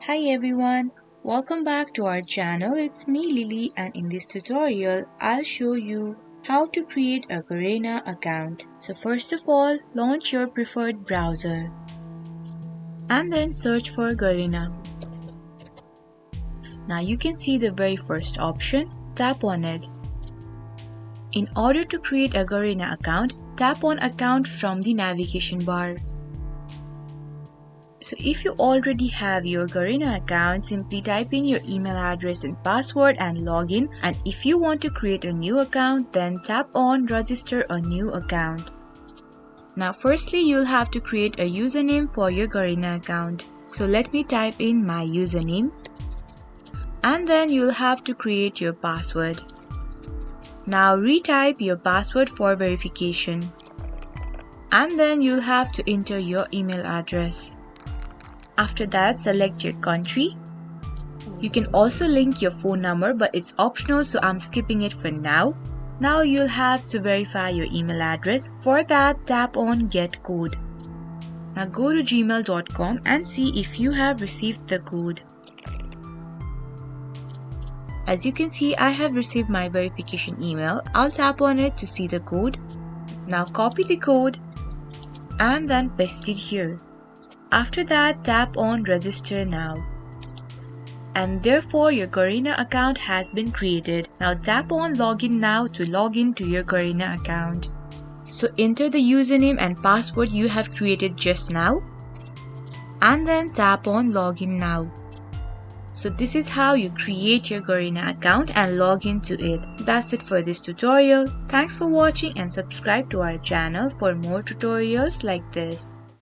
Hi everyone, welcome back to our channel. It's me Lily, and in this tutorial I'll show you how to create a Garena account. So first of all, launch your preferred browser and then search for Garena. Now you can see the very first option, tap on it. In order to create a Garena account, tap on account from the navigation bar. So if you already have your Garena account, simply type in your email address and password and log in. And if you want to create a new account, then tap on register a new account. Now firstly, you'll have to create a username for your Garena account. So let me type in my username. And then you'll have to create your password. Now retype your password for verification. And then you'll have to enter your email address. After that, select your country. You can also link your phone number, but it's optional, so I'm skipping it for now. Now you'll have to verify your email address. For that, tap on Get Code. Now go to gmail.com and see if you have received the code. As you can see, I have received my verification email. I'll tap on it to see the code. Now copy the code and then paste it here. After that, tap on Register Now. And therefore, your Garena account has been created. Now tap on Login Now to log in to your Garena account. So enter the username and password you have created just now. And then tap on Login Now. So this is how you create your Garena account and log into it. That's it for this tutorial. Thanks for watching and subscribe to our channel for more tutorials like this.